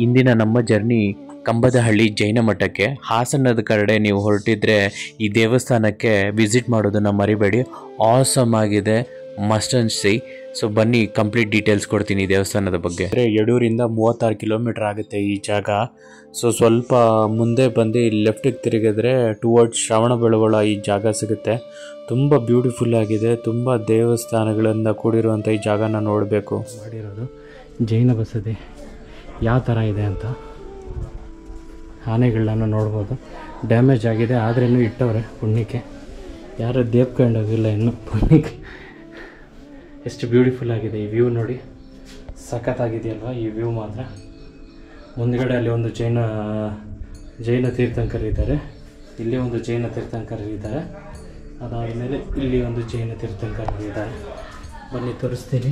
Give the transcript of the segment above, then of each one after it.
ಇಂದಿನ ನಮ್ಮ ಜರ್ನಿ ಕಂಬದಹಳ್ಳಿ ಜೈನ ಮಠಕ್ಕೆ. ಹಾಸನದ ಕಡೆ ನೀವು ಹೊರಟಿದ್ರೆ ಈ ದೇವಸ್ಥಾನಕ್ಕೆ ವಿಸಿಟ್ ಮಾಡೋದನ್ನು ಮರಿಬೇಡಿ. ಆಸಮ್ ಆಗಿದೆ, ಮಸ್ಟ್ ಅಂಡ್ ಸಿ. ಸೊ ಬನ್ನಿ, ಕಂಪ್ಲೀಟ್ ಡೀಟೇಲ್ಸ್ ಕೊಡ್ತೀನಿ ದೇವಸ್ಥಾನದ ಬಗ್ಗೆ. ಯಡೂರಿಂದ 36 ಕಿಲೋಮೀಟರ್ ಆಗುತ್ತೆ ಈ ಜಾಗ. ಸೊ ಸ್ವಲ್ಪ ಮುಂದೆ ಬಂದು ಲೆಫ್ಟಿಗೆ ತಿರುಗಿದ್ರೆ ಟುವರ್ಡ್ಸ್ ಶ್ರವಣಬೆಳಗೊಳ ಈ ಜಾಗ ಸಿಗುತ್ತೆ. ತುಂಬ ಬ್ಯೂಟಿಫುಲ್ ಆಗಿದೆ, ತುಂಬ ದೇವಸ್ಥಾನಗಳಿಂದ ಕೂಡಿರುವಂಥ ಈ ಜಾಗನ ನೋಡಬೇಕು. ಮಾಡಿರೋದು ಜೈನ ಬಸದಿ ಯಾವ ಥರ ಇದೆ ಅಂತ. ಆನೆಗಳನ್ನ ನೋಡ್ಬೋದು. ಡ್ಯಾಮೇಜ್ ಆಗಿದೆ ಆದ್ರೂ ಇಟ್ಟವ್ರೆ ಪುಣ್ಯಕ್ಕೆ. ಯಾರು ದೇವ್ಕೊಂಡೋಗಿಲ್ಲ ಇನ್ನು ಪುಣ್ಯಕ್ಕೆ. ಎಷ್ಟು ಬ್ಯೂಟಿಫುಲ್ ಆಗಿದೆ ಈ ವ್ಯೂ ನೋಡಿ, ಸಖತ್ತಾಗಿದೆಯಲ್ವ ಈ ವ್ಯೂ ಮಾತ್ರ. ಮುಂದ್ಗಡೆ ಅಲ್ಲಿ ಒಂದು ಜೈನ ತೀರ್ಥಂಕರಿದ್ದಾರೆ, ಇಲ್ಲಿ ಒಂದು ಜೈನ ತೀರ್ಥಂಕರಿದ್ದಾರೆ, ಅದಾದಮೇಲೆ ಇಲ್ಲಿ ಒಂದು ಜೈನ ತೀರ್ಥಂಕರಿದ್ದಾರೆ. ಬನ್ನಿ ತೋರಿಸ್ತೀನಿ.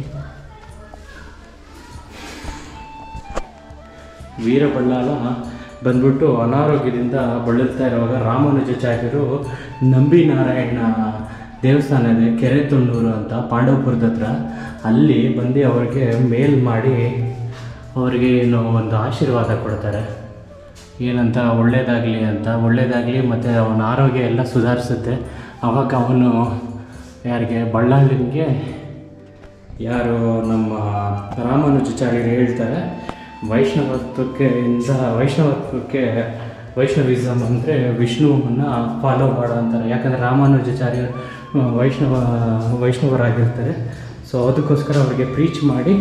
ವೀರಬಳ್ಳಾಲ ಬಂದ್ಬಿಟ್ಟು ಅನಾರೋಗ್ಯದಿಂದ ಬಳಲ್ತಾ ಇರುವಾಗ ರಾಮಾನುಜಾಚಾರ್ಯರು ನಂಬಿನಾರಾಯಣ ದೇವಸ್ಥಾನ ಇದೆ, ಕೆರೆತೊಣ್ಣೂರು ಅಂತ, ಪಾಂಡವಪುರದ ಹತ್ರ. ಅಲ್ಲಿ ಬಂದು ಅವ್ರಿಗೆ ಮೇಲ್ ಮಾಡಿ ಅವರಿಗೆ ಏನು ಒಂದು ಆಶೀರ್ವಾದ ಕೊಡ್ತಾರೆ, ಏನಂತ ಒಳ್ಳೆಯದಾಗಲಿ ಅಂತ. ಒಳ್ಳೆಯದಾಗಲಿ ಮತ್ತು ಅವನ ಆರೋಗ್ಯ ಎಲ್ಲ ಸುಧಾರಿಸುತ್ತೆ. ಆವಾಗ ಅವನು ಯಾರಿಗೆ ಬಳ್ಳಾಳಿಗೆ ಯಾರು ನಮ್ಮ ರಾಮಾನುಜಾಚಾರ್ಯರು ಹೇಳ್ತಾರೆ, ವೈಷ್ಣವಿಸಮ್ ಅಂದರೆ ವಿಷ್ಣುವನ್ನು ಫಾಲೋ ಮಾಡೋ ಅಂತಾರೆ. ಯಾಕಂದರೆ ರಾಮಾನುಜಾಚಾರ್ಯ ವೈಷ್ಣವರಾಗಿರ್ತಾರೆ. ಸೊ ಅದಕ್ಕೋಸ್ಕರ ಅವ್ರಿಗೆ ಪ್ರೀಚ್ ಮಾಡಿ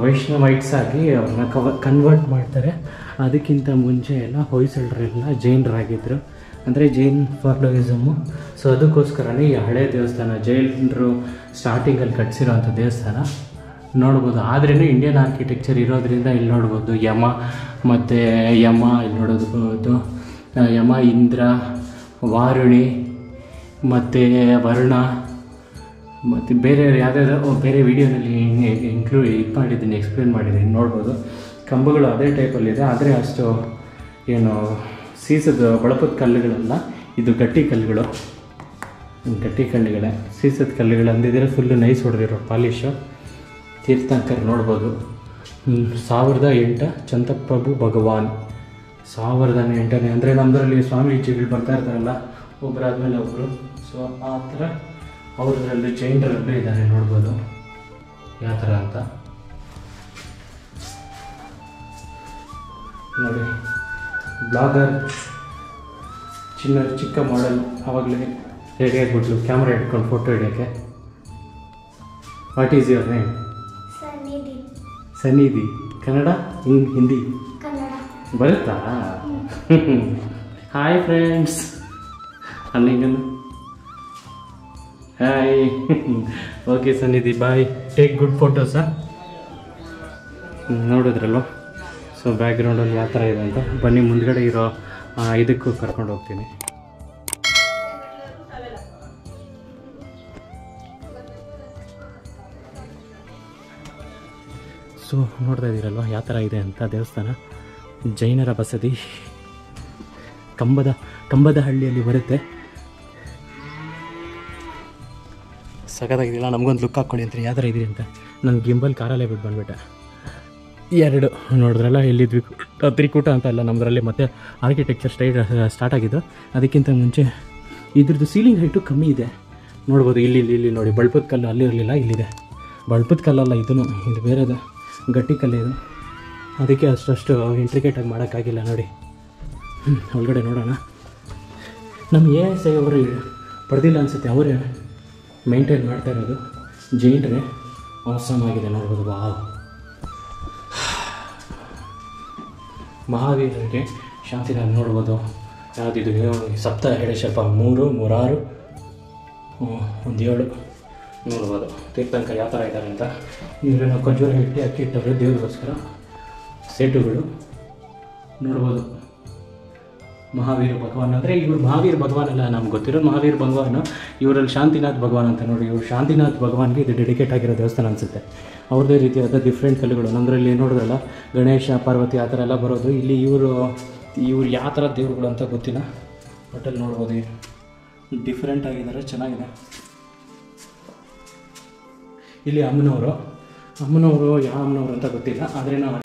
ವೈಷ್ಣವೈಟ್ಸ್ ಆಗಿ ಅವ್ರನ್ನ ಕನ್ವರ್ಟ್ ಮಾಡ್ತಾರೆ. ಅದಕ್ಕಿಂತ ಮುಂಚೆ ಎಲ್ಲ ಹೊಯ್ಸಳರೆಲ್ಲ ಜೈನರಾಗಿದ್ದರು, ಅಂದರೆ ಜೈನ್ ಫಾಲೋಯಿಸಮ್ಮು. ಸೊ ಅದಕ್ಕೋಸ್ಕರನೇ ಈ ಹಳೆ ದೇವಸ್ಥಾನ ಜೈನರು ಸ್ಟಾರ್ಟಿಂಗಲ್ಲಿ ಕಟ್ಸಿರೋಂಥ ದೇವಸ್ಥಾನ ನೋಡ್ಬೋದು. ಆದ್ರೂ ಇಂಡಿಯನ್ ಆರ್ಕಿಟೆಕ್ಚರ್ ಇರೋದ್ರಿಂದ ಇಲ್ಲಿ ನೋಡ್ಬೋದು ಯಮ ಮತ್ತು ಇಲ್ಲಿ ನೋಡೋದು ಯಮ, ಇಂದ್ರ, ವಾರುಣಿ ಮತ್ತು ವರುಣ ಮತ್ತು ಬೇರೆ ಯಾವುದಾದ್ರು ಬೇರೆ ವೀಡಿಯೋನಲ್ಲಿ ಮಾಡಿದ್ದೀನಿ, ಎಕ್ಸ್ಪ್ಲೇನ್ ಮಾಡಿದ್ದೀನಿ, ನೋಡ್ಬೋದು. ಕಂಬಗಳು ಅದೇ ಟೈಪಲ್ಲಿದೆ, ಆದರೆ ಅಷ್ಟು ಏನು ಸೀಸದ ಬಳಪದ ಕಲ್ಲುಗಳಲ್ಲ, ಇದು ಗಟ್ಟಿ ಕಲ್ಲುಗಳೇ. ಸೀಸದ ಕಲ್ಲುಗಳು ಅಂದಿದ್ರೆ ಫುಲ್ಲು ನೈಸ್ ಹೊಡೆದಿರೋ ಪಾಲಿಶು. ತೀರ್ಥಂಕರ್ ನೋಡ್ಬೋದು. 1008 ಚಂತಪ್ರಭು ಭಗವಾನ್. 1008ನೇ ಅಂದರೆ ನಮ್ಮದ್ರಲ್ಲಿ ಸ್ವಾಮೀಜಿಗಳು ಬರ್ತಾ ಇರ್ತಾರಲ್ಲ ಒಬ್ಬರಾದ್ಮೇಲೆ ಒಬ್ಬರು. ಸೊ ಆ ಥರ ಅವ್ರದ್ರಲ್ಲಿ ಜೈನರಲ್ಲೂ ಇದ್ದಾರೆ, ನೋಡ್ಬೋದು ಯಾವ ಥರ ಅಂತ ನೋಡಿ. ಬ್ಲಾಗರ್ ಚಿಕ್ಕ ಮಾಡೆಲ್ ಆವಾಗಲೇ ರೆಡಿ ಆಗಿಬಿಟ್ಲು ಕ್ಯಾಮ್ರಾ ಇಟ್ಕೊಂಡು ಫೋಟೋ ಹಿಡಿಯೋಕ್ಕೆ. What is your name? Sannidhi. Kannada, Hindi ಬರುತ್ತಾ? ಹಾಯ್ ಫ್ರೆಂಡ್ಸ್ ಅನ್ನಿಗನು. Hi. Okay Sannidhi, bye. Take good ಫೋಟೋಸಾ. ನೋಡಿದ್ರಲ್ವ. ಸೊ ಬ್ಯಾಕ್ಗ್ರೌಂಡಲ್ಲಿ ಯಾವ ಥರ ಇದೆ ಅಂತ. ಬನ್ನಿ ಮುಂದ್ಗಡೆ ಇರೋ ಇದಕ್ಕೂ ಕರ್ಕೊಂಡು ಹೋಗ್ತೀನಿ. ಸೊ ನೋಡ್ತಾ ಇದ್ದೀರಲ್ವ ಯಾವ ಥರ ಇದೆ ಅಂತ ದೇವಸ್ಥಾನ. ಜೈನರ ಬಸದಿ ಕಂಬದಹಳ್ಳಿಯಲ್ಲಿ ಬರುತ್ತೆ. ಸಖತ್ತಾಗಿದೆಯಲ್ಲ. ನಮಗೊಂದು ಲುಕ್ ಹಾಕ್ಕೊಳ್ಳಿ ಅಂತೀನಿ ಯಾವ ಥರ ಇದೆ ಅಂತ. ನನ್ನ ಗಿಂಬಲ್ ಕಾರಲ್ಲೇ ಬಿಟ್ಟು ಬಂದುಬಿಟ್ಟೆ. 2 ನೋಡಿದ್ರಲ್ಲ, ಎಲ್ಲಿದ್ವಿ ತ್ರಿಕೂಟ ಅಂತ ಎಲ್ಲ ನಮ್ಮದ್ರಲ್ಲಿ. ಮತ್ತು ಆರ್ಕಿಟೆಕ್ಚರ್ ಸ್ಟಾರ್ಟ್ ಆಗಿದ್ದು. ಅದಕ್ಕಿಂತ ಮುಂಚೆ ಇದ್ರದ್ದು ಸೀಲಿಂಗ್ ಹೈಟು ಕಮ್ಮಿ ಇದೆ, ನೋಡ್ಬೋದು. ಇಲ್ಲಿ ನೋಡಿ, ಬಳಪದ ಕಲ್ಲು ಅಲ್ಲಿ ಇರಲಿಲ್ಲ, ಇಲ್ಲಿದೆ. ಬಳಪದ ಕಲ್ಲಲ್ಲ ಇದನ್ನು, ಇದು ಬೇರೆದು ಗಟ್ಟಿ ಕಲ್ಲು ಇದು. ಅದಕ್ಕೆ ಅಷ್ಟು ಇಂಟ್ರಿಕೇಟಾಗಿ ಮಾಡೋಕ್ಕಾಗಿಲ್ಲ ನೋಡಿ. ಒಳಗಡೆ ನೋಡೋಣ. ನಮ್ಮ ASI ಅವರು ಪಡೆದಿಲ್ಲ ಅನಿಸುತ್ತೆ, ಅವರೇ ಮೇಂಟೈನ್ ಮಾಡ್ತಾ ಇರೋದು. ಜೈನರೇ. ಆಸಮ್ ಆಗಿದೆ ನೋಡ್ಬೋದು. ವಾವ್. ಮಹಾವೀರರಿಗೆ ಶಾಂತಿನಾಥ ನೋಡ್ಬೋದು. ಯಾವುದಿದು ಸಪ್ತ ಹೇಳೇಶಪ್ಪ 3, 6, 7 ನೋಡ್ಬೋದು. ತೀರ್ಥಂಕರ್ ಯಾವ ಥರ ಇದ್ದಾರೆ ಅಂತ. ಇವ್ರನ್ನ ಖರ್ಜೂರ ಇಟ್ಟು ಅಕ್ಕಿ ಇಟ್ಟವ್ರೆ ದೇವ್ರಿಗೋಸ್ಕರ. ಸೇಟುಗಳು ನೋಡ್ಬೋದು. ಮಹಾವೀರ ಭಗವಾನ್ ಅಂದರೆ ಇವರು ಮಹಾವೀರ ಭಗವಾನ್ ಅಲ್ಲ, ನಮ್ಗೆ ಗೊತ್ತಿರೋದು ಮಹಾವೀರ ಭಗವಾನ್. ಇವರಲ್ಲಿ ಶಾಂತಿನಾಥ್ ಭಗವಾನ್ ಅಂತ ನೋಡಿ. ಇವರು ಶಾಂತಿನಾಥ್ ಭಗವಾನ್ಗೆ ಇದು ಡೆಡಿಕೇಟ್ ಆಗಿರೋ ದೇವಸ್ಥಾನ ಅನಿಸುತ್ತೆ. ಅವ್ರದ್ದೇ ರೀತಿಯಾದ ಡಿಫ್ರೆಂಟ್ ಕಲ್ಲುಗಳು. ನಮ್ಮದ್ರಲ್ಲಿ ನೋಡಿದ್ರಲ್ಲ ಗಣೇಶ, ಪಾರ್ವತಿ ಆ ಥರ ಎಲ್ಲ ಬರೋದು. ಇಲ್ಲಿ ಇವರು ಯಾವ ಥರ ದೇವರುಗಳು ಅಂತ ಗೊತ್ತಿಲ್ಲ, ಒಟ್ಟಲ್ಲಿ ನೋಡ್ಬೋದು. ಡಿಫ್ರೆಂಟ್ ಆಗಿದ್ದಾರೆ, ಚೆನ್ನಾಗಿದೆ. ಇಲ್ಲಿ ಅಮ್ಮನವರು ಯಾವ ಅಮ್ಮನವರು ಅಂತ ಗೊತ್ತಿಲ್ಲ, ಆದರೆ ನಾವು